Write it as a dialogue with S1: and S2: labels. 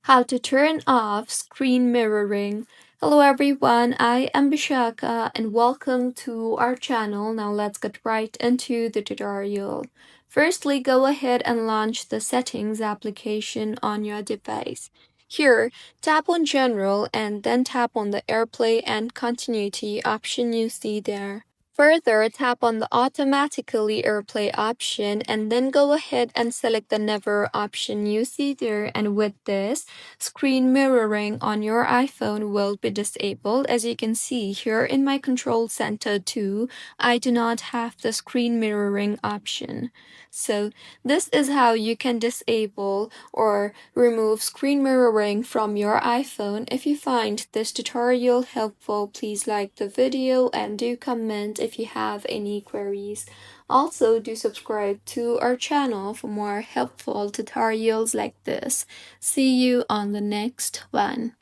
S1: How to turn off screen mirroring. Hello everyone, I am Bishaka and welcome to our channel. Now let's get right into the tutorial. Firstly, go ahead and launch the settings application on your device. Here, tap on General and then tap on the AirPlay and Continuity option you see there. Further, tap on the Automatically AirPlay option and then go ahead and select the Never option you see there, and with this, screen mirroring on your iPhone will be disabled. As you can see here in my control center too, I do not have the screen mirroring option. So this is how you can disable or remove screen mirroring from your iPhone. If you find this tutorial helpful, please like the video and do comment if you have any queries. Also, do subscribe to our channel for more helpful tutorials like this. See you on the next one.